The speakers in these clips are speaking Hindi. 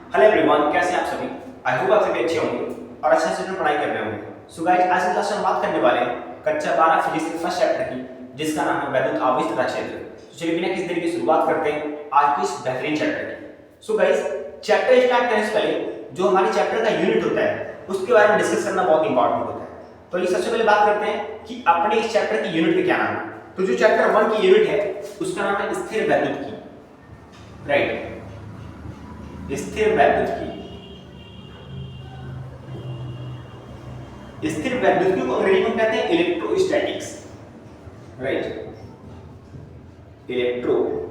हेलो एवरीवन, कैसे हैं आप सभी। आई होप आप सभी अच्छे होंगे और अच्छे से पढ़ाई कर रहे होंगे। सो गाइस, आज की क्लास में हम बात करने वाले हैं कक्षा 12 फिजिक्स के फर्स्ट चैप्टर की, जिसका नाम है वैद्युत आवेश तथा क्षेत्र। तो चलिए बिना किसी देरी की शुरुआत करते हैं आज के इस बेहतरीन चैप्टर की। सो गाइस, चैप्टर स्टार्ट करने से पहले जो हमारे चैप्टर का यूनिट होता है उसके बारे में डिस्कस करना बहुत इंपॉर्टेंट होता है। तो ये सबसे पहले बात करते हैं कि अपने इस चैप्टर की यूनिट का क्या नाम है। तो जो चैप्टर 1 की यूनिट है उसका नाम है स्थिर वैद्युत की, राइट, स्थिर वैद्युत की। स्थिर वैद्युत को अंग्रेजी में कहते हैं इलेक्ट्रोस्टैटिक्स, राइट, इलेक्ट्रोस्टैटिक्स।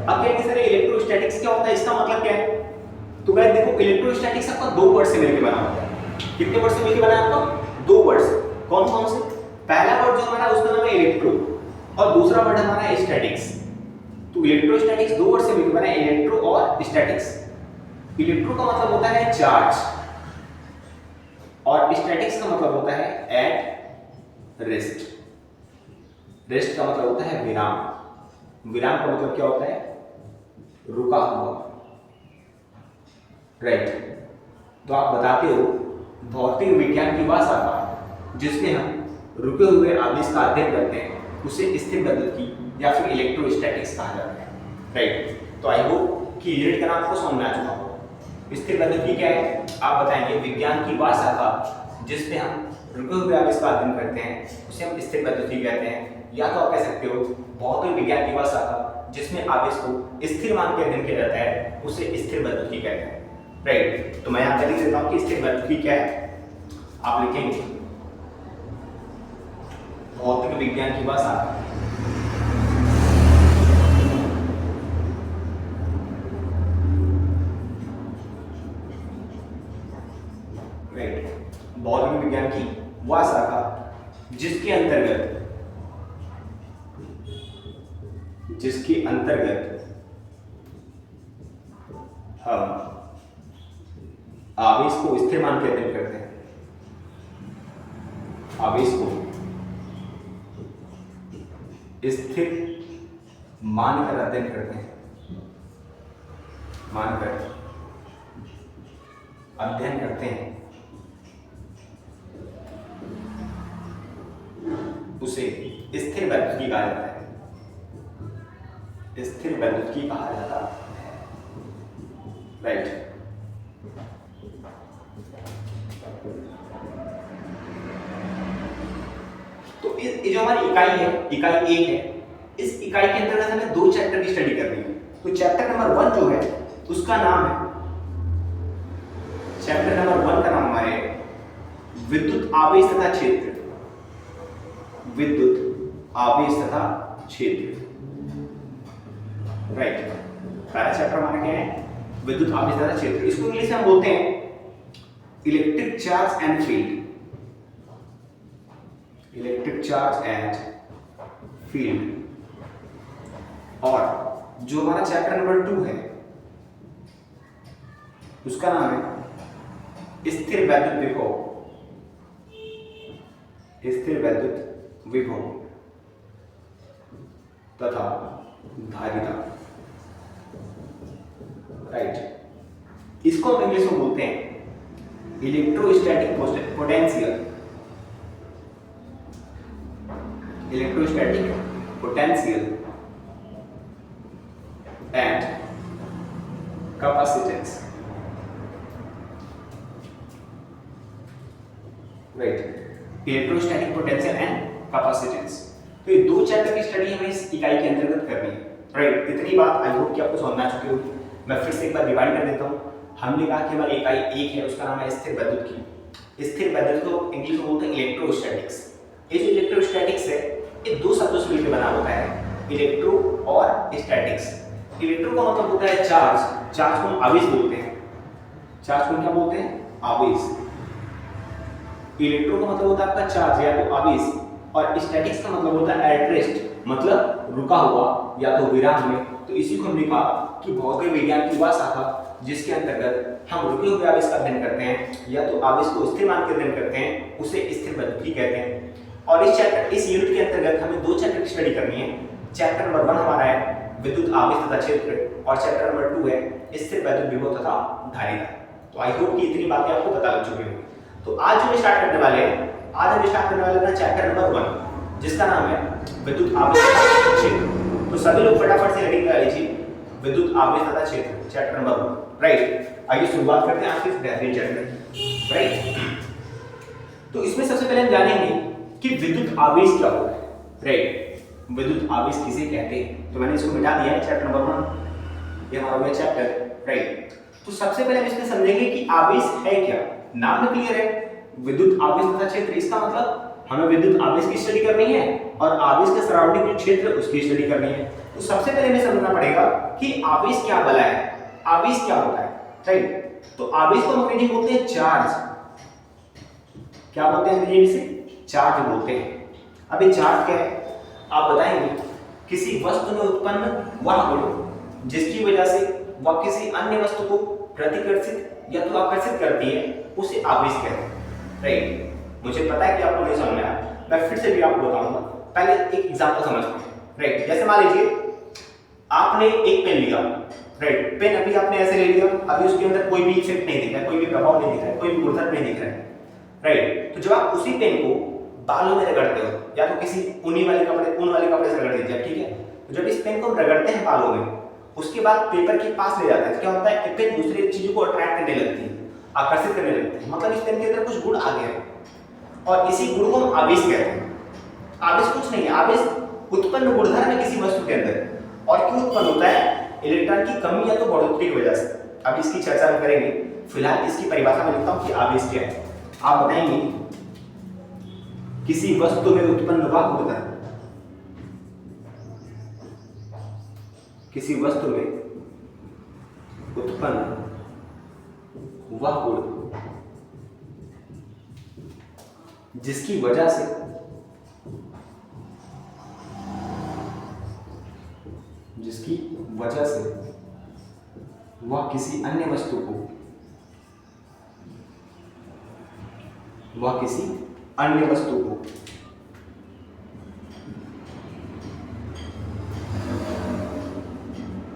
अब कहेंगे सर इलेक्ट्रोस्टैटिक्स क्या होता है, इसका मतलब क्या है। तो गाइस देखो, इलेक्ट्रोस्टैटिक्स आपका दो वर्ड से मिलकर बना होता है। कितने वर्ड से मिलकर बना है आपका? दो वर्ड से। कौन कौन से? पहला वर्ड जो हमारा उसका नाम है इलेक्ट्रो और दूसरा वर्ड हमारा है स्टैटिक्स। तो इलेक्ट्रोस्टैटिक्स दो वर्ड से मिलकर बना है, इलेक्ट्रो और स्टैटिक्स। इलेक्ट्रो का मतलब होता है चार्ज और स्टैटिक्स का मतलब होता है एट रेस्ट। रेस्ट का मतलब होता है विराम। विराम का मतलब क्या होता है? रुका हुआ, राइट। तो आप बताते हो भौतिक विज्ञान की वह शाखा जिसमें हम रुके हुए आवेश का अध्ययन करते हैं उसे स्थिर वैद्युत की या फिर इलेक्ट्रोस्टैटिक्स कहा जाता है, राइट। तो आई होप कि यूनिट का नाम आपको समझ में आ चुका हो। स्थिर वैद्युत क्या है आप बताएंगे? विज्ञान की वह शाखा जिसमें हम रुके हुए आवेश का अध्ययन करते हैं उसे हम स्थिर वैद्युत कहते हैं, या तो आप कह सकते हो भौतिक विज्ञान की वह शाखा जिसमें आवेश को स्थिर मान के अध्ययन किया जाता है उसे स्थिर वैद्युत कहते हैं, राइट। तो मैं यहाँ पर लिख देता हूँ कि स्थिर वैद्युत क्या है। आप लिखेंगे भौतिक विज्ञान की वह शाखा भौतिक विज्ञान की वह शाखा जिसके अंतर्गत हम आवेश को स्थिर मान के अध्ययन करते हैं। आवेश को स्थिर मानकर अध्ययन करते हैं, मानकर अध्ययन करते हैं, उसे स्थिर वैद्युत कहा जाता है। स्थिर वैद्युत कहा जाता है, राइट। तो ये जो हमारी इकाई है, इकाई 1 है, इस इकाई के अंतर्गत हमें दो चैप्टर की स्टडी करनी है। तो चैप्टर नंबर 1 जो है उसका नाम है, चैप्टर नंबर 1 का नाम हमारे विद्युत आवेश तथा क्षेत्र। विद्युत आवेश तथा क्षेत्र, राइट। पहला चैप्टर हमारा क्या है? विद्युत आवेश तथा क्षेत्र। इसको इंग्लिश में हम बोलते हैं electric charge and field. Electric charge and field. और जो हमारा चैप्टर नंबर 2 है उसका नाम है स्थिर वैद्युत विभव। स्थिर वैद्युत विभव तथा धारिता, राइट। इसको हम इंग्लिश में बोलते हैं electrostatic potential. Electrostatic potential and capacitance, right. Electrostatic potential and capacitance. तो ये दो चैप्टर की स्टडी हमें इस इकाई के अंतर्गत करनी है, राइट। इतनी बात आई होप कि आपको समझ में आ चुकी होगी। मैं फिर से एक बार रिवाइंड कर देता हूँ। हमने कहा कि हमारी इकाई 1 है, उसका नाम है स्थिर वैद्युत की। स्थिर वैद्युत को इंग्लिश में बोलते हैं इलेक्ट्रोस्टैटिक्स। ये जो इलेक्ट्रोस्टैटिक्स है ये दो शब्दों से मिलकर बना होता है, इलेक्ट्रो और स्टैटिक्स। इलेक्ट्रो का मतलब होता है चार्ज। चार्ज को हम आवेश बोलते हैं। चार्ज को क्या बोलते हैं? आवेश। इलेक्ट्रो का मतलब होता है आपका चार्ज या तो आवेश, और स्टैटिक्स का मतलब होता है एट रेस्ट, मतलब रुका हुआ या तो विराम में। तो इसी को हमने कहा कि भौतिक विज्ञान की वह शाखा जिसके अंतर्गत हम रुके हुए आवेश का अध्ययन करते हैं या तो आवेश को स्थिर मान के अध्ययन करते हैं उसे स्थिर वैद्युत कहते हैं। और इस यूनिट के अंतर्गत हमें दो चैप्टर की स्टडी करनी है। चैप्टर नंबर 1 हमारा है विद्युत आवेश तथा क्षेत्र, और चैप्टर नंबर 2 है स्थिर वैद्युत विभव तथा धारिता। तो आई होप कि इतनी बातें आपको पता लग चुकी होंगी। तो आज जो स्टार्ट करने वाले हैं, आज हम स्टार्ट करने वाले हैं चैप्टर नंबर 1 जिसका नाम है विद्युत आवेश तथा क्षेत्र। तो सभी लोग फटाफट से हेडिंग लगा लीजिए, विद्युत आवेश तथा क्षेत्र चैप्टर नंबर 1, राइट। आइए शुरुआत करते हैं आज के इस बेहतरीन चैप्टर की, राइट। तो इसमें सबसे पहले हम जानेंगे कि विद्युत आवेश क्या होता है, राइट। विद्युत आवेश किसे कहते हैं, तो मैंने इसको मिटा दिया है चैप्टर नंबर 1, ये हमारा हो गया चैप्टर, राइट। तो सबसे पहले हम इसमें समझेंगे कि आवेश है क्या। नाम में क्लियर है, विद्युत आवेश तथा क्षेत्र, इसका मतलब हमें विद्युत आवेश की स्टडी करनी है और आवेश के सराउंडिंग जो क्षेत्र उसकी स्टडी करनी है। तो सबसे पहले हमें समझना पड़ेगा कि आवेश क्या बला है, आवेश क्या होता है, राइट। तो आवेश को अंग्रेजी में बोलते हैं चार्ज। क्या बोलते हैं अंग्रेजी में से? चार्ज बोलते हैं। अब ये चार्ज क्या है आप बताएंगे? किसी वस्तु में उत्पन्न वह गुण जिसकी वजह से वह किसी अन्य वस्तु को प्रतिकर्षित या तो आकर्षित करती है, उसे आवेश कहते हैं, राइट। मुझे पता है कि आपको नहीं समझ में आया, मैं फिर से भी आपको बताऊंगा। पहले एक एग्जांपल समझते हैं, राइट। जैसे मान लीजिए आपने एक पेन लिया, राइट। पेन अभी आपने ऐसे ले लिया, अभी उसके अंदर कोई भी इफेक्ट नहीं दिख रहा है, कोई भी प्रभाव नहीं दिख रहा है, कोई भी गुणधर्म नहीं दिख रहा है, राइट। तो जब आप उसी पेन को बालों में रगड़ते हो या तो किसी ऊन वाले कपड़े से रगड़ दीजिए, ठीक है। तो जब इस पेन को हम रगड़ते हैं बालों में, उसके बाद पेपर के पास ले जाते हैं, तो क्या होता है पेन दूसरी चीजों को अट्रैक्ट करने लगती है, आकर्षित करने लगती है, मतलब इस पेन के अंदर कुछ गुण आ गया है और इसी गुण को हम आवेश कहते हैं। आवेश कुछ नहीं है, आवेश उत्पन्न गुणधर्म है किसी वस्तु के अंदर, और क्यों उत्पन्न होता है? इलेक्ट्रॉन की कमी या तो बढ़ोतरी की वजह से। अब इसकी चर्चा हम करेंगे, फिलहाल इसकी परिभाषा में लिखता हूं कि आवेश क्या है। आप बताएंगे किसी वस्तु में उत्पन्न हुआ गुणधर्म, किसी वस्तु में उत्पन्न वह गुण जिसकी वजह से वह किसी अन्य वस्तु को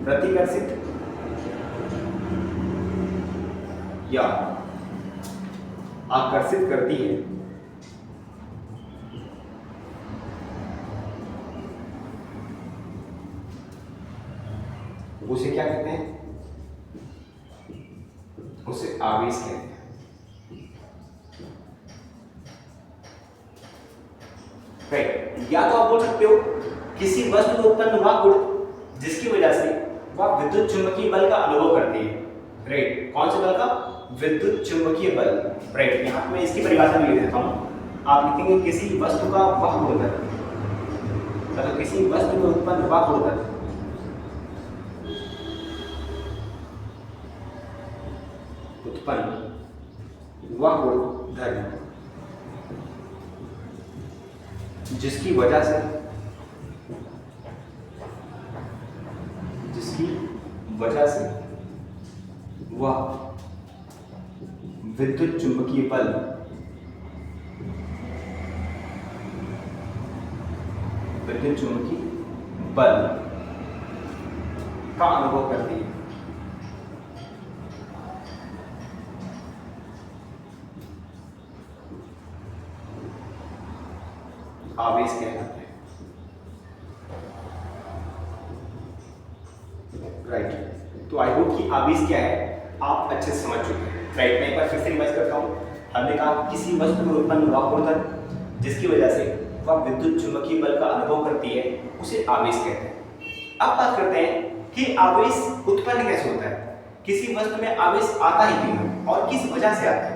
प्रतिकर्षित या आकर्षित करती है, उसे क्या कहते हैं? उसे आवेश कहते हैं, राइट। या तो आप बोल सकते हो किसी वस्तु में उत्पन्न हुआ गुण जिसकी वजह से वह विद्युत चुंबकीय बल का अनुभव करती है, राइट। कौन से बल का? विद्युत चुंबकीय बल, राइट। यहाँ मैं इसकी परिभाषा भी लिख देता हूँ। आप लिखेंगे किसी वस्तु का वह गुणधर्म, मतलब किसी वस्तु में उत्पन्न हुआ गुणधर्म वह गुणधर्म जिसकी वजह से वह विद्युत चुंबकीय बल का अनुभव करती है। आवेश कहलाते हैं, राइट। तो आई होप कि आवेश क्या है आप अच्छे से समझ चुके हैं, राइट। मैं एक बार फिर से रिवाइज करता हूँ। हमने कहा किसी वस्तु में उत्पन्न हुआ गुणधर्म जिसकी वजह से वह विद्युत चुंबकीय बल का अनुभव करती है, उसे आवेश कहते हैं। अब बात करते हैं कि आवेश उत्पन्न कैसे होता है, किसी वस्तु में आवेश आता ही क्यों और किस वजह से आता है,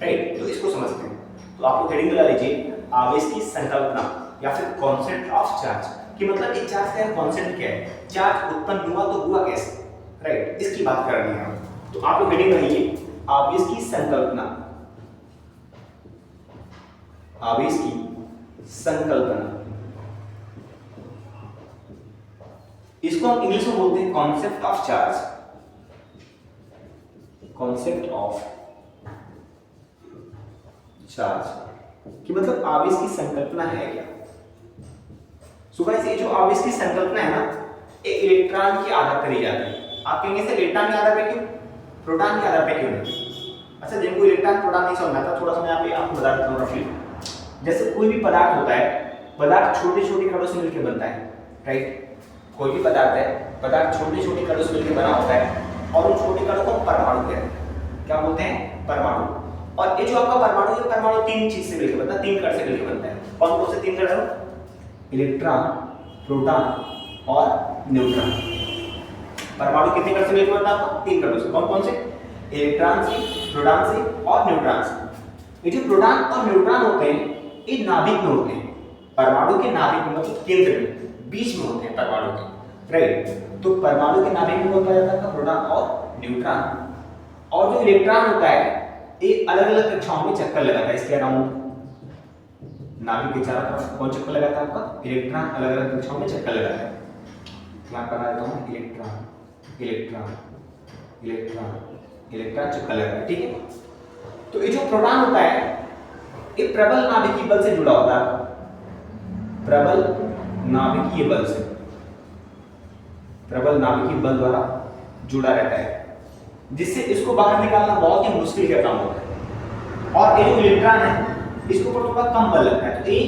राइट। तो इसको समझते हैं। तो आप लोग हेडिंग लगा लीजिए, आवेश की संकल्पना या फिर कॉन्सेप्ट ऑफ चार्ज, कि मतलब एक चार्ज का कॉन्सेप्ट क्या है, चार्ज उत्पन्न हुआ तो हुआ कैसे, राइट। इसकी बात करनी है। तो आप लोग हेडिंग लगाइए, आवेश की संकल्पना, आवेश की संकल्पना। इसको हम इंग्लिश में बोलते हैं concept of charge, concept of charge, कि मतलब आवेश की संकल्पना है क्या। सो गाइस ये जो आवेश की संकल्पना है ना, एक इलेक्ट्रॉन की आधार पर दी जाती है। आप कहेंगे सर इलेक्ट्रॉन के आधार पर क्यों, प्रोटॉन के आधार पर क्यों नहीं? अच्छा, जिनको इलेक्ट्रॉन प्रोटॉन नहीं समझ आता, थोड़ा सा मैं यहाँ पे आपको बता देता हूँ रफली। जैसे कोई भी पदार्थ होता है, पदार्थ छोटे छोटे कणों से मिलकर बनता है, राइट? कोई भी पदार्थ है, पदार्थ छोटे छोटे कणों से मिलकर बना होता है और उन छोटे कणों को परमाणु कहते हैं। क्या बोलते हैं? परमाणु। और ये जो आपका परमाणु है, परमाणु तीन चीज से मिलकर बनता है, तीन कण से मिलकर बनता है। कौन कौन से तीन कण है? इलेक्ट्रॉन, प्रोटॉन और न्यूट्रॉन। परमाणु कितने कण से मिलकर बनता है आपका? तीन कणों से। कौन कौन से? इलेक्ट्रॉन से, प्रोटॉन से और न्यूट्रॉन से। ये जो प्रोटॉन और न्यूट्रॉन होते हैं, ये नाभिक में होते हैं, परमाणु के नाभिक में, मतलब केंद्र में, बीच में होते हैं परमाणु के, राइट? तो परमाणु के नाभिक में होता है प्रोटॉन और न्यूट्रॉन। और जो इलेक्ट्रॉन होता है, ये अलग अलग कक्षाओं में चक्कर लगाता है इसके अराउंड। नाभिक के चारों तरफ कौन चक्कर लगाता है आपका? इलेक्ट्रॉन अलग अलग कक्षाओं में चक्कर लगाता है। यहाँ बना देता हूँ इलेक्ट्रॉन, इलेक्ट्रॉन, इलेक्ट्रॉन, इलेक्ट्रॉन चक्कर लगाता है, ठीक है? तो ये जो प्रोटॉन होता है, ये प्रबल नाभिकीय बल से जुड़ा होता है, प्रबल नाभिकीय बल से, प्रबल नाभिकीय बल द्वारा जुड़ा रहता है, जिससे इसको बाहर निकालना बहुत ही मुश्किल का काम होता है। और ये जो इलेक्ट्रॉन है, इसके ऊपर थोड़ा कम बल लगता है, तो ये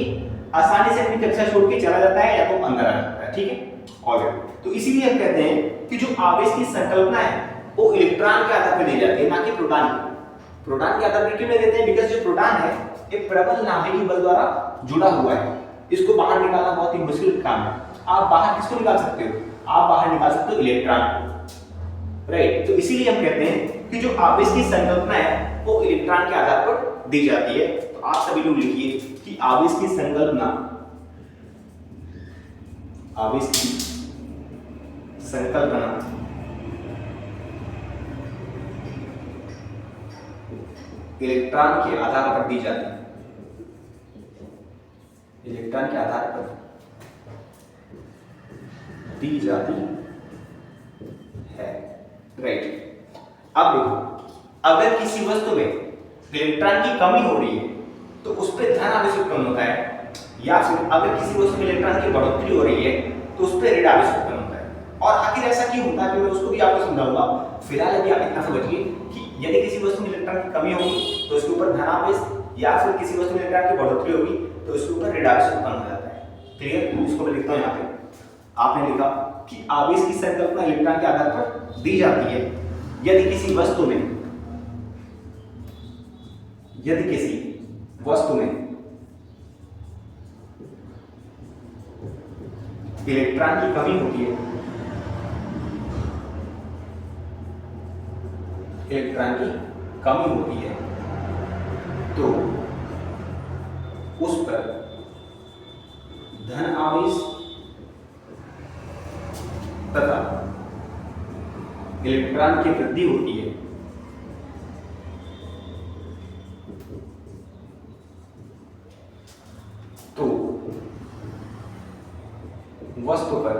आसानी से अपनी कक्षा छोड़ के चला जाता है या तो अंदर आ जाता है, ठीक है? ऑलराइट, तो इसीलिए हम कहते हैं कि जो आवेश की संकल्पना है वो इलेक्ट्रॉन के आधार पर दी जाती है, ना कि प्रोटॉन के। प्रोटॉन के आधार पर क्यों नहीं देते हैं? बिकॉज़ जो प्रोटॉन है एक प्रबल नाभिकीय बल द्वारा जुड़ा हुआ है, इसको बाहर निकालना बहुत ही मुश्किल काम है। आप बाहर किसको निकाल सकते हो? आप बाहर निकाल सकते हो इलेक्ट्रॉन को, राइट? तो इसीलिए हम कहते हैं कि जो आवेश की संकल्पना है वो इलेक्ट्रॉन के आधार पर दी जाती है। तो आप सभी लोग लिखिए कि आवेश की संकल्पना, आवेश की संकल्पना इलेक्ट्रॉन के आधार पर दी जाती है, इलेक्ट्रॉन के आधार पर दी जाती है, राइट? अब देखो, अगर किसी वस्तु में इलेक्ट्रॉन की कमी हो रही है तो उस पर धन आवेश उत्पन्न होता है, या फिर अगर किसी वस्तु में इलेक्ट्रॉन की बढ़ोतरी हो रही है तो उस पर ऋण आवेश उत्पन्न होता है। और आखिर ऐसा क्यों होता है, तो मैं उसको भी आपको समझाऊंगा। फिलहाल यदि आप इतना समझिए कि यदि किसी वस्तु में इलेक्ट्रॉन की कमी होगी तो उसके ऊपर धन आवेश, या फिर किसी वस्तु में इलेक्ट्रॉन की बढ़ोतरी होगी तो उसके ऊपर ऋण आवेश उत्पन्न हो जाता है। क्लियर? इसको मैं लिखता हूं यहाँ पे। आपने लिखा कि आवेश की संकल्पना इलेक्ट्रॉन के आधार पर दी जाती है यदि किसी वस्तु में, यदि किसी वस्तु में इलेक्ट्रॉन की कमी होती है, इलेक्ट्रॉन की कमी होती है तो उस पर धन आवेश तथा इलेक्ट्रॉन की वृद्धि होती है। तो वस्तु पर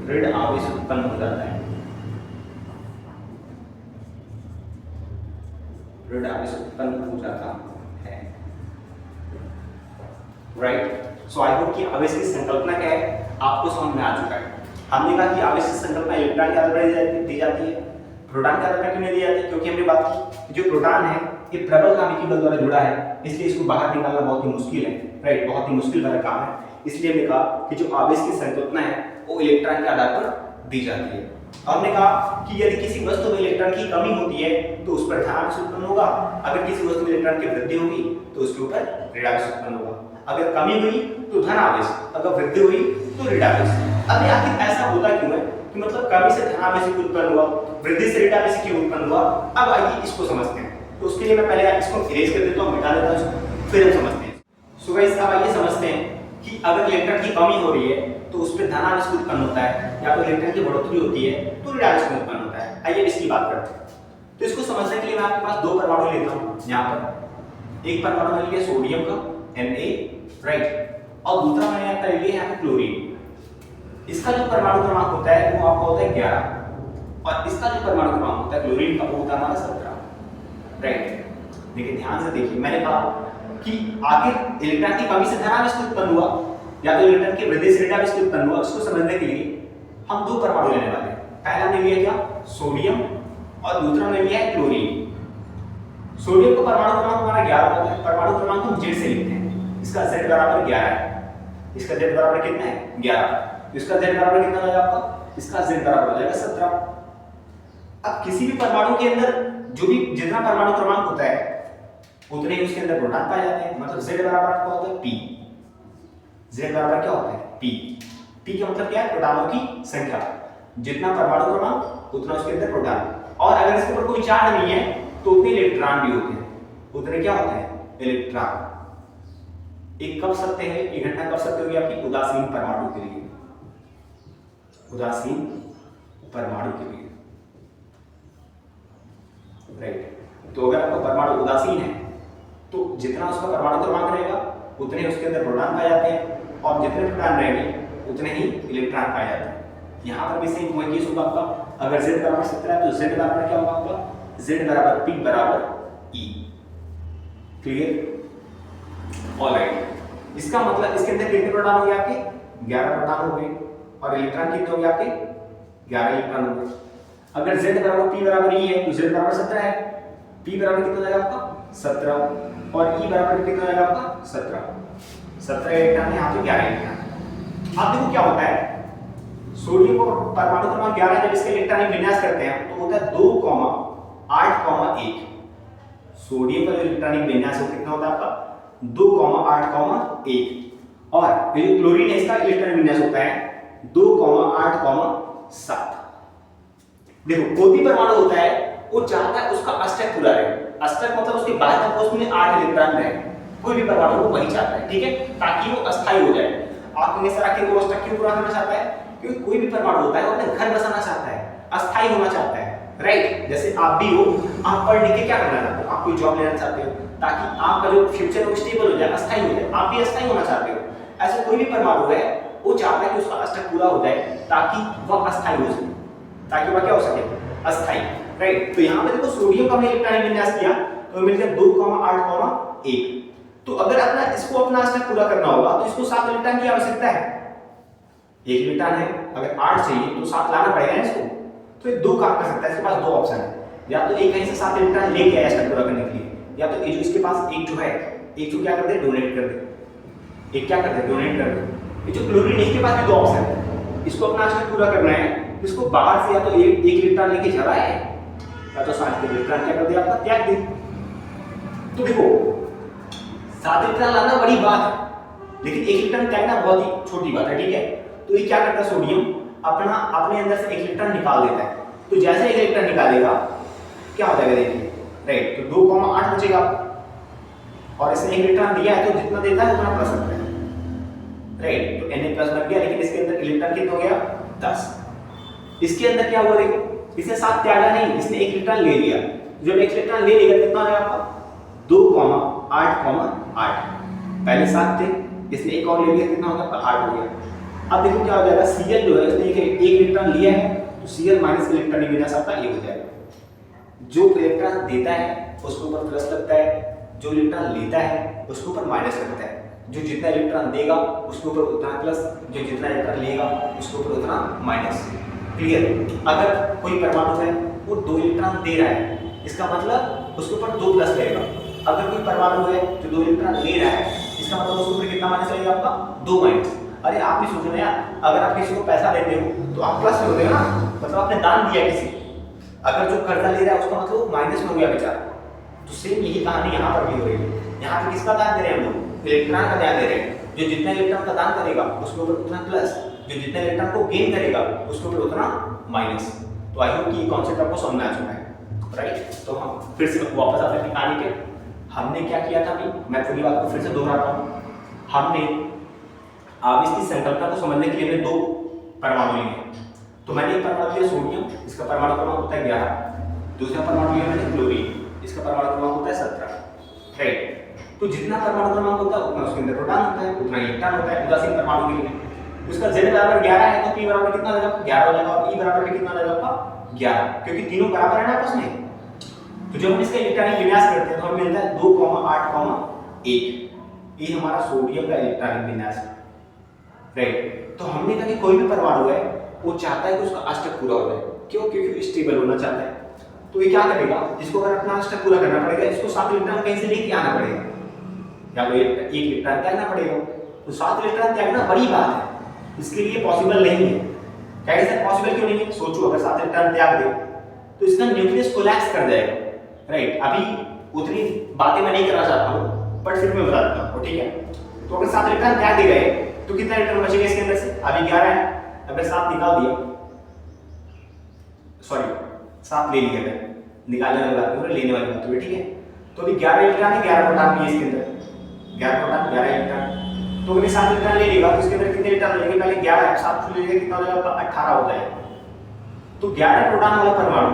ऋण आवेश उत्पन्न हो जाता है, ऋण आवेश उत्पन्न हो जाता है, राइट? सो आई होप कि आवेश की संकल्पना क्या है आपको समझ में आ चुका है। हमने कहा कि आवेश की संकल्पना इलेक्ट्रॉन के आधार पर दी जाती है, प्रोटॉन के आधार पर क्यों नहीं दी जाती? क्योंकि हमने बात की जो प्रोटॉन है ये प्रबल नाभिकीय बल द्वारा जुड़ा है, इसलिए इसको बाहर निकालना बहुत ही मुश्किल है, राइट? बहुत ही मुश्किल भरा काम है। इसलिए हमने कहा कि जो आवेश की संकल्पना है वो इलेक्ट्रॉन के आधार पर दी जाती है। हमने कहा कि यदि किसी वस्तु में इलेक्ट्रॉन की कमी होती है तो उस पर धन आवेश उत्पन्न होगा, अगर किसी वस्तु में इलेक्ट्रॉन की वृद्धि होगी तो उसके ऊपर ऋण आवेश उत्पन्न होगा। अगर कमी हुई तो धन आवेश, अगर वृद्धि हुई तो ऋण आवेश। अब आखिर ऐसा होता क्यों है कि मतलब कमी से धन आवेश उत्पन्न हुआ, वृद्धि से ऋण आवेश क्यों उत्पन्न हुआ? अब आइए इसको समझते हैं। तो उसके लिए मैं पहले इसको इरेज कर देता हूं, मिटा देता हूं इसको, फिर हम समझते हैं। सो गाइस अब आइए समझते हैं कि अगर इलेक्ट्रॉन की कमी हो रही है तो उस पर धन आवेश उत्पन्न होता है, या फिर इलेक्ट्रॉन की बढ़ोतरी होती है तो ऋण आवेश उत्पन्न होता है। आइए इसकी बात करते हैं। तो इसको समझने के लिए मैं आपके पास दो परमाणु लेता हूं। यहाँ पर एक परमाणु ले लिया सोडियम का Na, राइट? और दूसरा मैंने यहाँ कर लिया यहाँ पे क्लोरीन। इसका जो परमाणु क्रमांक होता है वो आपका होता है 11, और इसका जो परमाणु क्रमांक होता है क्लोरीन का वो होता है हमारा 17, राइट? देखिए ध्यान से देखिए, मैंने कहा कि आखिर इलेक्ट्रॉन की कमी से धन आवेश उत्पन्न हुआ, या तो इलेक्ट्रॉन की वृद्धिशीलता इसके उत्पन्न हुआ, उसको समझने के लिए हम दो परमाणु लेने वाले हैं। पहला हमने लिया क्या, सोडियम, और दूसरा हमने लिया है क्लोरीन। सोडियम का परमाणु क्रमांक हमारा 11 होता है, परमाणु क्रमांक हम Z से लिखते हैं, इसका Z बराबर 11 है, इसका Z बराबर कितना है 11, इसका Z बराबर कितना हो जाएगा आपका, इसका Z बराबर हो जाएगा 17। अब किसी भी परमाणु के अंदर जो भी जितना परमाणु क्रमांक होता है उतने ही उसके अंदर प्रोटॉन पाए जाते हैं, मतलब Z बराबर आपका होता है P, Z बराबर क्या होता है P, P का मतलब क्या है, प्रोटॉनों की संख्या, जितना परमाणु क्रमांक उतना उसके अंदर प्रोटॉन, और अगर इसके ऊपर कोई चार्ज नहीं है तो उतने इलेक्ट्रॉन भी होते हैं, उतने क्या होते हैं इलेक्ट्रॉन। एक कब सत्य है, ये घटना कब सत्य होगी आपकी, उदासीन परमाणु के लिए, उदासीन परमाणु के लिए, राइट। तो अगर आपका परमाणु उदासीन है तो जितना उसका परमाणु क्रमांक रहेगा उतने उसके अंदर प्रोटॉन पाए जाते हैं, और जितने प्रोटॉन रहेंगे उतने ही इलेक्ट्रॉन पाए जाते हैं। यहाँ पर भी सेम वही केस होगा आपका, अगर Z बराबर 17 है तो Z बराबर क्या होगा आपका, Z बराबर P बराबर E, क्लियर, ऑलराइट। इसका मतलब इसके अंदर कितने प्रोटॉन हो गए आपके, 11 प्रोटॉन हो गए, और इलेक्ट्रॉन कितने हो गए आपके, 11 इलेक्ट्रॉन हो गए। अगर Z बराबर P बराबर E है तो Z बराबर 17 है, P बराबर कितना हो जाएगा आपका 17, और E बराबर कितना हो जाएगा आपका 17 इलेक्ट्रॉन, यहाँ पे 11 इलेक्ट्रॉन। अब देखो क्या होता है, सोडियम को परमाणु क्रमांक 11 जब इसके इलेक्ट्रॉनिक विन्यास करते हैं तो होता है 2,8,1। सोडियम का जो इलेक्ट्रॉनिक विन्यास है कितना होता है आपका 2,8,1, और ये क्लोरीन है इसका इलेक्ट्रॉनिक विन्यास होता है 2,8,7। देखो कोई भी परमाणु होता है वो चाहता है उसका अष्टक पूरा रहे, अष्टक मतलब उसके बाह्य तत्वों में 8 इलेक्ट्रॉन रहे, कोई भी परमाणु वो वही चाहता है, ठीक है, ताकि वो अस्थायी हो जाए। आप हमेशा रखिए वो अष्टक क्यों पूरा करना चाहता है, क्योंकि कोई भी परमाणु होता है वो अपने घर बसाना चाहता है, अस्थायी होना चाहता है, राइट। जैसे आप भी हो, आप पढ़ लिख के क्या करना चाहते हो, आप कोई जॉब लेना चाहते हो ताकि आपका जो फ्यूचर है वो स्टेबल हो जाए, अस्थायी हो जाए, आप भी अस्थायी होना चाहते हो। ऐसे कोई भी परमाणु है वो चाहता है कि उसका अष्टक पूरा हो जाए ताकि वह अस्थायी हो सके, ताकि वह क्या हो सके, अस्थायी, राइट। तो यहाँ पे देखो सोडियम का हमने इलेक्ट्रॉनिक विन्यास किया तो मिल गया 2,8,1। तो अगर अपना इसको अपना अष्टक पूरा करना होगा तो इसको 7 इलेक्ट्रॉन की आवश्यकता है, एक इलेक्ट्रॉन है, अगर 8 चाहिए तो 7 लाना पड़ेगा इसको, तो ये 2 काम कर सकता है, इसके पास 2 ऑप्शन है, या तो एक कहीं से 7 इलेक्ट्रॉन लेके आया अष्टक पूरा करने के लिए, या तो ये जो इसके पास एक जो है, एक जो क्या कर दे, डोनेट कर दे, एक क्या कर दे, डोनेट कर दे। ये जो क्लोरीन इसके पास भी 2 ऑप्शन है, इसको अपना अष्टक पूरा करना है, इसको बाहर से या तो एक इलेक्ट्रॉन लेके चला है, या तो 7 इलेक्ट्रॉन क्या कर दे आपका त्याग दे। तो देखो 7 इलेक्ट्रॉन लाना बड़ी बात है, लेकिन एक इलेक्ट्रॉन त्यागना बहुत ही छोटी बात है, ठीक है। तो ये क्या करता है, सोडियम अपने अंदर से एक इलेक्ट्रॉन निकाल देता है, तो जैसे एक इलेक्ट्रॉन निकालेगा क्या हो जाएगा देखिए, राइट, तो 2,8 बचेगा, और इसने एक इलेक्ट्रॉन दिया है तो जितना देता है उतना प्लस होता है, राइट। तो Na प्लस बन गया, लेकिन इसके अंदर इलेक्ट्रॉन कितना हो गया 10। इसके अंदर क्या हुआ देखो, इसने 7 त्यागा नहीं, इसने एक इलेक्ट्रॉन ले लिया, जब एक इलेक्ट्रॉन ले लेगा कितना हो जाएगा आपका 2,8,8, पहले 7 थे, इसने एक और ले लिया, कितना हो गया आपका 8 हो गया। अब देखो क्या हो जाएगा, Cl जो है इसने एक इलेक्ट्रॉन लिया है तो Cl माइनस इलेक्ट्रॉनिक विन्यास आपका ये हो जाएगा, जो इलेक्ट्रॉन देता है उसके ऊपर प्लस लगता है, जो इलेक्ट्रॉन लेता है उसके ऊपर माइनस लगता है, जो जितना इलेक्ट्रॉन देगा उसके ऊपर उतना प्लस, जो जितना इलेक्ट्रॉन लेगा उसके ऊपर उतना माइनस, क्लियर। अगर कोई परमाणु है वो 2 इलेक्ट्रॉन दे रहा है, इसका मतलब उसके ऊपर 2 प्लस लगेगा। अगर कोई परमाणु है जो 2 इलेक्ट्रॉन ले रहा है, इसका मतलब उसके ऊपर कितना माइनस लगेगा आपका 2 माइनस। अरे आप भी सोचो ना यार, अगर आप किसी को पैसा देते हो तो आप प्लस में होते हो ना, मतलब आपने दान दिया किसी, अगर जो कर्जा ले रहा है उसका मतलब माइनस में हो गया बेचारा। तो सेम यही कहानी यहाँ पर भी हो रही है, यहाँ पे किसका दान दे रहे हैं हम लोग, इलेक्ट्रॉन का दान दे रहे हैं, जो जितना इलेक्ट्रॉन का दान करेगा उसके ऊपर उतना प्लस, जो जितना इलेक्ट्रॉन को गेन करेगा उसके ऊपर उतना माइनस। तो आई होप कि ये कॉन्सेप्ट आपको समझ में आ चुका है, राइट। तो हम फिर से वापस आते हैं कहानी के, हमने क्या किया था अभी, मैं पूरी बात को फिर से दोहराता हूँ। हमने अब इसकी संकल्पना को समझने के लिए हमने 2 परमाणु लिए, तो मैंने एक परमाणु लिया सोडियम, इसका परमाणु क्रमांक होता है 11, दूसरा परमाणु लिया मैंने क्लोरीन, इसका परमाणु क्रमांक होता है 17, राइट। तो जितना परमाणु क्रमांक होता है उतना उसके अंदर प्रोटॉन होता है, उतना इलेक्ट्रॉन होता है उदासीन परमाणु के लिए। उसका Z बराबर 11 है तो P बराबर कितना हो जाएगा 11 हो जाएगा, और E बराबर कितना हो जाएगा आपका 11, क्योंकि तीनों बराबर है ना आपस में। तो जब हम इसका इलेक्ट्रॉनिक विन्यास करते हैं तो हमें मिलता है 2,8,1, ये हमारा सोडियम का इलेक्ट्रॉनिक विन्यास है, राइट। तो हमने कहा कि कोई भी परमाणु है वो चाहता है कि उसका अष्टक पूरा हो जाए, क्यों? क्योंकि स्टेबल होना चाहता है। तो ये क्या करेगा, इसको अगर अपना अष्टक पूरा करना पड़ेगा, इसको 7 इलेक्ट्रॉन कहीं से लेके आना पड़ेगा, या तो एक इलेक्ट्रॉन त्यागना पड़ेगा। तो 7 इलेक्ट्रॉन त्यागना बड़ी बात है, इसके लिए पॉसिबल नहीं है। कैसे पॉसिबल क्यों नहीं है? सोचो, अगर 7 इलेक्ट्रॉन त्याग दे तो इसका न्यूक्लियस कोलैप्स कर जाएगा, राइट। अभी उतनी बातें मैं नहीं करना चाहता हूँ, बट फिर मैं बता देता हूँ, ठीक है। तो अगर 7 इलेक्ट्रॉन त्याग दिए गए तो कितना इलेक्ट्रॉन बचेगा इसके अंदर से? अभी 11 है, अगर 7 निकाल दिया, सॉरी 7 ले लिया, अगर निकालने वाली बात है, लेने वाली बात है, ठीक है। तो अभी 11 इलेक्ट्रॉन है, 11 प्रोटॉन भी है इसके अंदर, 11 प्रोटॉन 11 इलेक्ट्रॉन। तो अगर 7 इलेक्ट्रॉन ले लेगा तो इसके अंदर कितने इलेक्ट्रॉन लेंगे? पहले 11 है, 7 ले लेगा, कितना हो जाएगा? 18 हो जाएगा। तो 11 प्रोटॉन वाला परमाणु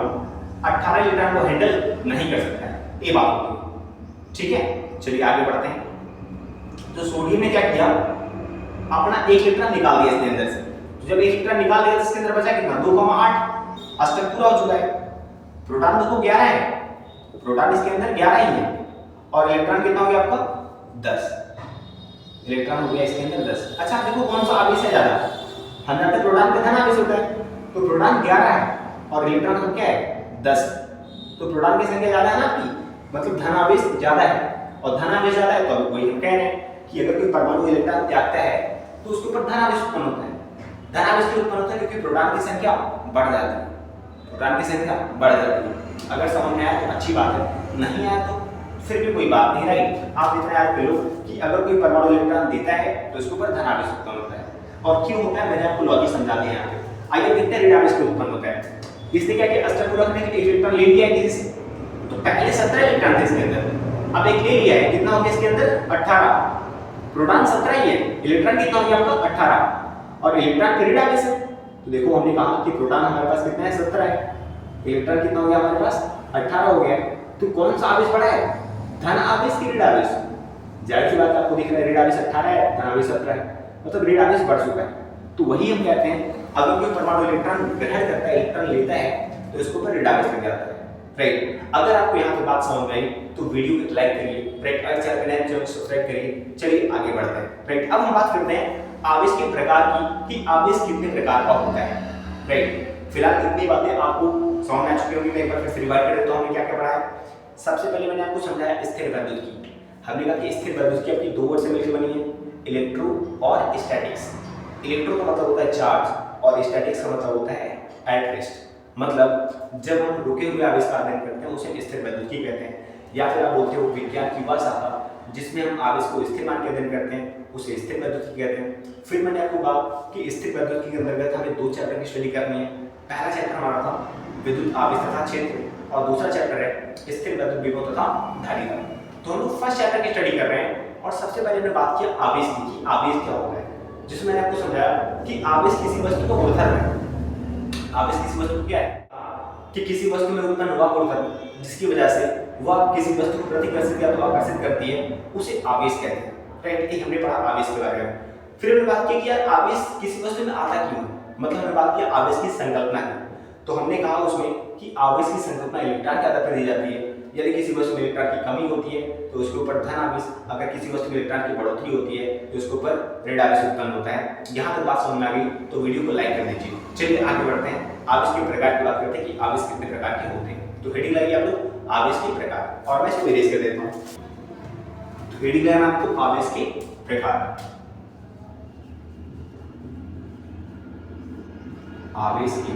18 इलेक्ट्रॉन को हैंडल नहीं कर सकता है, ये बात होती है, ठीक है। चलिए आगे बढ़ते हैं। तो सोडियम ने क्या किया, अपना 1 इलेक्ट्रॉन निकाल दिया इसके अंदर से। तो जब 1 इलेक्ट्रॉन निकाल दिया तो इसके अंदर बचा कितना? 2,8, अष्टक पूरा हो चुका है। प्रोटॉन देखो 11 है, प्रोटॉन इसके अंदर 11 ही है, और इलेक्ट्रॉन कितना हो गया आपका? 10 इलेक्ट्रॉन हो गया इसके अंदर 10। अच्छा देखो कौन सा आवेश है ज्यादा? हम जानते हैं प्रोटॉन का धन आवेश होता है, तो प्रोटॉन 11 है और इलेक्ट्रॉन का क्या है? 10। तो प्रोटॉन की संख्या ज्यादा है ना आपकी, मतलब धन आवेश ज्यादा है, और धन आवेश ज्यादा है तो वही हम कह रहे हैं कि अगर कोई परमाणु इलेक्ट्रॉन त्यागता है तो उसके ऊपर धन आवेश उत्पन्न होता है। धन आवेश क्यों उत्पन्न होता है? क्योंकि प्रोटॉन की संख्या बढ़ जाती है, प्रोटॉन की संख्या बढ़ जाती है। अगर समझ में आया तो अच्छी बात है, नहीं आया तो फिर भी कोई बात नहीं, राइट। आप इतना याद कर लो कि अगर कोई परमाणु इलेक्ट्रॉन देता है तो इसके ऊपर धन आवेश उत्पन्न होता है। और क्यों होता है मैंने आपको लॉजिक समझा दिया यहाँ पे। आइए देखते हैं ऋण आवेश क्यों उत्पन्न होता है। इसने क्या किया, अष्टक पूरा करने के लिए इलेक्ट्रॉन ले लिया है किसी से, तो पहले 17 इलेक्ट्रॉन थे इसके अंदर, अब एक ले लिया है, कितना हो गया इसके अंदर? 18। प्रोटॉन 17 ही है, इलेक्ट्रॉन कितना हो गया आपका? 18, और इलेक्ट्रॉन का ऋण आवेश है। तो देखो हमने कहा कि प्रोटॉन हमारे पास कितना है? 17 है, इलेक्ट्रॉन कितना हो गया हमारे पास? 18 हो गया। तो कौन सा आवेश बढ़ा है? धन आवेश की ऋण आवेश। जाहिर सी बात है, आपको दिख रहा है ऋण आवेश 18 है, धन आवेश 17 है, मतलब ऋण आवेश बढ़ चुका है। तो वही हम कहते हैं अगर कोई परमाणु इलेक्ट्रॉन ग्रहण करता है, इलेक्ट्रॉन लेता है, तो इसके ऊपर ऋण आवेश लग जाता है, राइट। अगर आपको यहाँ पे बात समझ में आई तो वीडियो को लाइक करिए, राइट, और चैनल को सब्सक्राइब करिए। चलिए आगे बढ़ते हैं, राइट। अब हम बात करते हैं आवेश के प्रकार की, कि आवेश कितने प्रकार का होता है, राइट। फिलहाल इतनी बातें आपको समझ में आ चुकी होंगी, मैं एक बार फिर रिवाइज कर देता हूं हमने क्या क्या पढ़ा है। सबसे पहले मैंने आपको समझाया स्थिर वैद्युत की। हमने कहा कि स्थिर वैद्युत की अपनी 2 वर्ड से मिलकर बनी है, इलेक्ट्रो और स्टैटिक्स। इलेक्ट्रो का मतलब होता है चार्ज और स्टैटिक्स का मतलब होता है एट रेस्ट। मतलब जब हम रुके हुए आवेश का अध्ययन करते हैं उसे स्थिर वैद्युत की कहते हैं, या फिर आप बोलते हो विज्ञान की वह शाखा जिसमें हम आवेश को स्थिर मान के अध्ययन करते हैं उसे स्थिर वैद्युत की कहते हैं। फिर मैंने आपको कहा कि स्थिर वैद्युत के अंतर्गत हमें 2 चैप्टर की स्टडी करनी है। पहला चैप्टर हमारा था विद्युत आवेश तथा क्षेत्र, और दूसरा चैप्टर है स्थिर वैद्युत विभव तथा धारिता। तो हम लोग फर्स्ट चैप्टर की स्टडी कर रहे हैं, और सबसे पहले हमने बात किया आवेश की, कि आवेश क्या होता है, जिसमें मैंने आपको समझाया कि आवेश किसी वस्तु का गुणधर्म है। आवेश किसी वस्तु क्या है? कि किसी वस्तु में उत्पन्न हुआ गुणधर्म जिसकी वजह से वह किसी वस्तु को प्रतिकर्षित या तो आकर्षित करती है, उसे आवेश कहते हैं, राइट। ये हमने पढ़ा आवेश के बारे में। फिर हमने बात की कि यार आवेश किसी वस्तु में आता क्यों है, मतलब हमने बात किया आवेश की संकल्पना की। तो हमने कहा उसमें कि आवेश की संकल्पना इलेक्ट्रॉन के आधार पर दी जाती है। यदि किसी वस्तु में इलेक्ट्रॉन की कमी होती है तो उसके ऊपर धन आवेश, अगर किसी वस्तु में इलेक्ट्रॉन की बढ़ोतरी होती है तो उसके ऊपर ऋण आवेश उत्पन्न होता है। यहाँ तक बात समझ में आ गई तो वीडियो को लाइक कर दीजिए। चलिए आगे बढ़ते हैं, आवेश के प्रकार की बात करते हैं कि आवेश कितने प्रकार के होते हैं। तो हेडिंग लगाइए आप लोग आवेश के प्रकार, और मैं इसको इरेज कर देता हूँ। तो हेडिंग लगाना आपको आवेश के प्रकार, आवेश के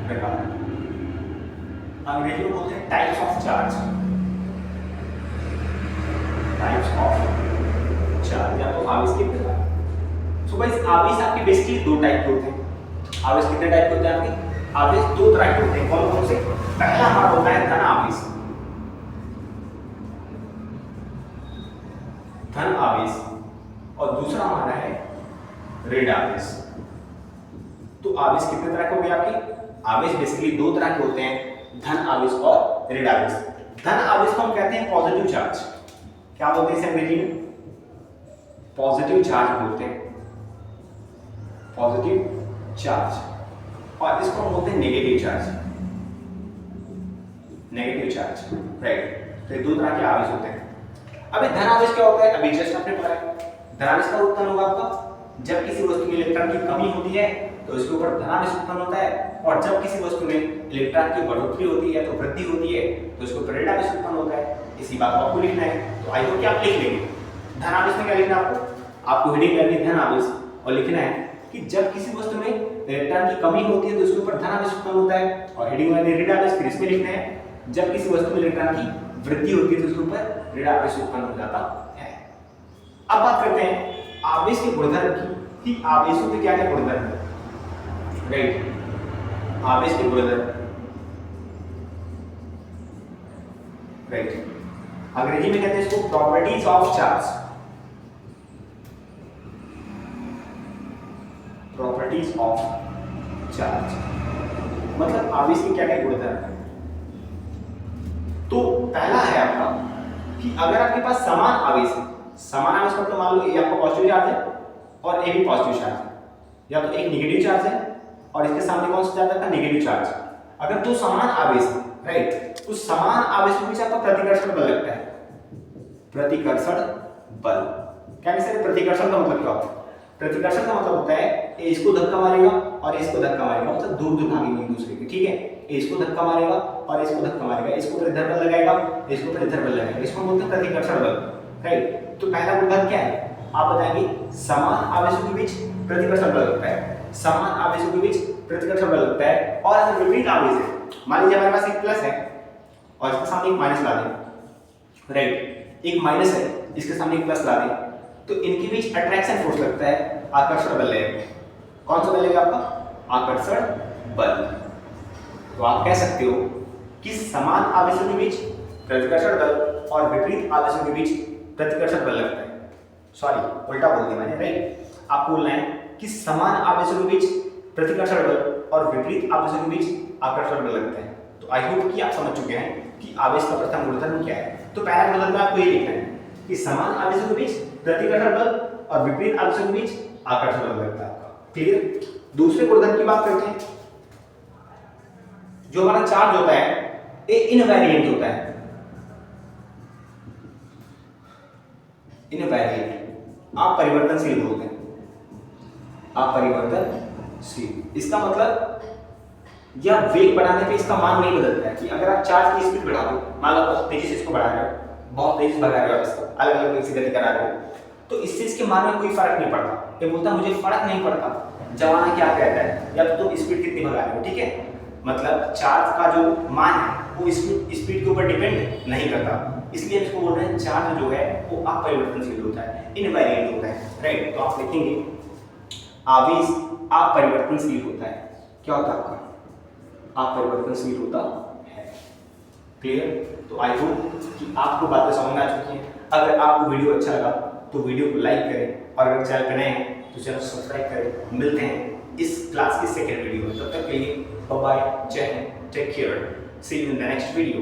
प्रकार। अंग्रेजी में बोलते हैं types of charge, types of charge या तो आवेश के प्रकार। सो गाइस आवेश आपके बेसिकली 2 टाइप के होते हैं। आवेश कितने टाइप के होते हैं आपके? आवेश 2 तरह के होते हैं। कौन कौन से? पहला हमारा होता है धन आवेश, धन आवेश, और दूसरा हमारा है ऋण आवेश। तो आवेश कितने तरह के हो गए आपके? आवेश बेसिकली 2 तरह के होते हैं, धन आवेश और ऋण आवेश। धन आवेश को हम कहते हैं पॉजिटिव चार्ज। क्या बोलते हैं इसे अंग्रेजी में? पॉजिटिव चार्ज बोलते हैं, पॉजिटिव चार्ज। और इसको हम बोलते हैं negative charge, negative charge, right. तो ये 2 तरह के आवेश होते हैं। अभी धन आवेश क्या होता है? अभी जस्ट आपने पढ़ा है। धन आवेश कब उत्पन्न होगा आपका? जब किसी वस्तु में इलेक्ट्रॉन की कमी होती है तो इसके ऊपर धनावेश उत्पन्न होता है, और जब किसी वस्तु में इलेक्ट्रॉन की बढ़ोतरी होती है तो वृद्धि होती है तो इसके ऊपर ऋणावेश उत्पन्न होता है। इसी बात को आपको लिखना है, तो आई होप कि आप लिख लेंगे। धनावेश में क्या लिखना है आपको हेडिंग करनी है धनावेश, और लिखना है कि जब किसी वस्तु में इलेक्ट्रॉन की कमी होती है तो इसके ऊपर धनावेश उत्पन्न होता है, और हेडिंग में ऋणावेश। फिर इसमें लिखना है जब किसी वस्तु में इलेक्ट्रॉन की वृद्धि होती है तो इसके ऊपर ऋणावेश उत्पन्न हो जाता है। अब बात करते हैं आवेश के गुणधर्म की, कि आवेशों के क्या क्या गुणधर्म है, राइट। आवेश के गुणधर्म, राइट, अंग्रेजी में कहते हैं इसको properties of charge. Properties of charge मतलब आवेश के क्या क्या गुणधर्म है। तो पहला है आपका कि अगर आपके पास समान आवेश है, समान आवेश मतलब मान लो ये आपका पॉजिटिव चार्ज है और ये भी पॉजिटिव चार्ज है, या तो एक नेगेटिव चार्ज है और इसके सामने कौन सा चार्ज है, नेगेटिव चार्ज। अगर तो समान आवेश है, राइट, तो समान आवेश के बीच आपका प्रतिकर्षण बल लगता है। प्रतिकर्षण बल क्या है? प्रतिकर्षण का मतलब क्या होता है? प्रतिकर्षण का मतलब होता है ये इसको धक्का मारेगा और इसको धक्का मारेगा, मतलब दूर दूर भागेंगे एक दूसरे के, ठीक है। ये इसको धक्का मारेगा और इसको धक्का मारेगा, इसको ऊपर इधर बल लगाएगा, इसको ऊपर इधर बल लगाएगा, इसको बोलते हैं प्रतिकर्षण बल, राइट। तो पहला गुणधर्म क्या है आप बताएंगे? समान आवेशों के बीच प्रतिकर्षण बल लगता है, समान आवेशों के बीच प्रतिकर्षण बल लगता है। और अगर विपरीत आवेश है, मान लीजिए हमारे पास एक प्लस है और इसके सामने एक माइनस ला दें, राइट, एक माइनस है इसके सामने एक प्लस ला दें, तो इनके बीच अट्रैक्शन फोर्स लगता है, आकर्षण बल लगेगा। कौन सा बल लगेगा आपका? आकर्षण बल। तो आप कह सकते हो कि समान आवेशों के बीच प्रतिकर्षण बल और विपरीत आवेशों के बीच प्रतिकर्षण बल लगता है। सॉरी, उल्टा बोल दिया मैंने, राइट। आपको बोलना है कि समान आवेशों के बीच प्रतिकर्षण बल और विपरीत आवेशों के बीच आकर्षण बल लगता है। तो आई होप कि आप समझ चुके हैं कि आवेश का प्रथम गुणधर्म क्या है। तो पहला गुणधर्म आपको ये लिखना है कि समान आवेशों के बीच प्रतिकर्षण बल और विपरीत आवेशों के बीच आकर्षण बल लगता है आपका। क्लियर? दूसरे गुणधर्म की बात करते हैं। जो हमारा चार्ज होता है ये इनवेरिएंट होता है, इनवेरिएंट, आप परिवर्तनशील बोलते हैं, आप परिवर्तनशील। इसका मतलब यह वेग बढ़ाने पे इसका मान नहीं बदलता है कि अगर आप चार्ज की स्पीड बढ़ा दो, मान लो बहुत तेजी से इसको बढ़ा रहे हो, बहुत तेजी से भगा रहे हो, इसको अलग अलग वेग से गति करा रहे हो, तो इससे इसके मान में कोई फर्क नहीं पड़ता। ये बोलता मुझे फर्क नहीं पड़ता जमाना क्या कहता है या तो तुम स्पीड कितनी भगा रहे हो, ठीक है। मतलब चार्ज का जो मान है वो स्पीड के ऊपर डिपेंड नहीं करता, इसलिए इसको बोल रहे हैं चार्ज जो है वो अपरिवर्तनशील होता है, इनवेरिएंट होता है, राइट। तो आप लिखेंगे आवेश अपरिवर्तनशील होता है। क्या होता है आपका? अपरिवर्तनशील होता है। क्लियर? तो आई होप कि आपको बातें समझ में आ चुकी हैं। अगर आपको वीडियो अच्छा लगा तो वीडियो को लाइक करें, और अगर चैनल पर नए हैं तो चैनल सब्सक्राइब करें। मिलते हैं इस क्लास की सेकेंड वीडियो में, तब तक के लिए bye bye, Jai Hind, take care, see you in the next video.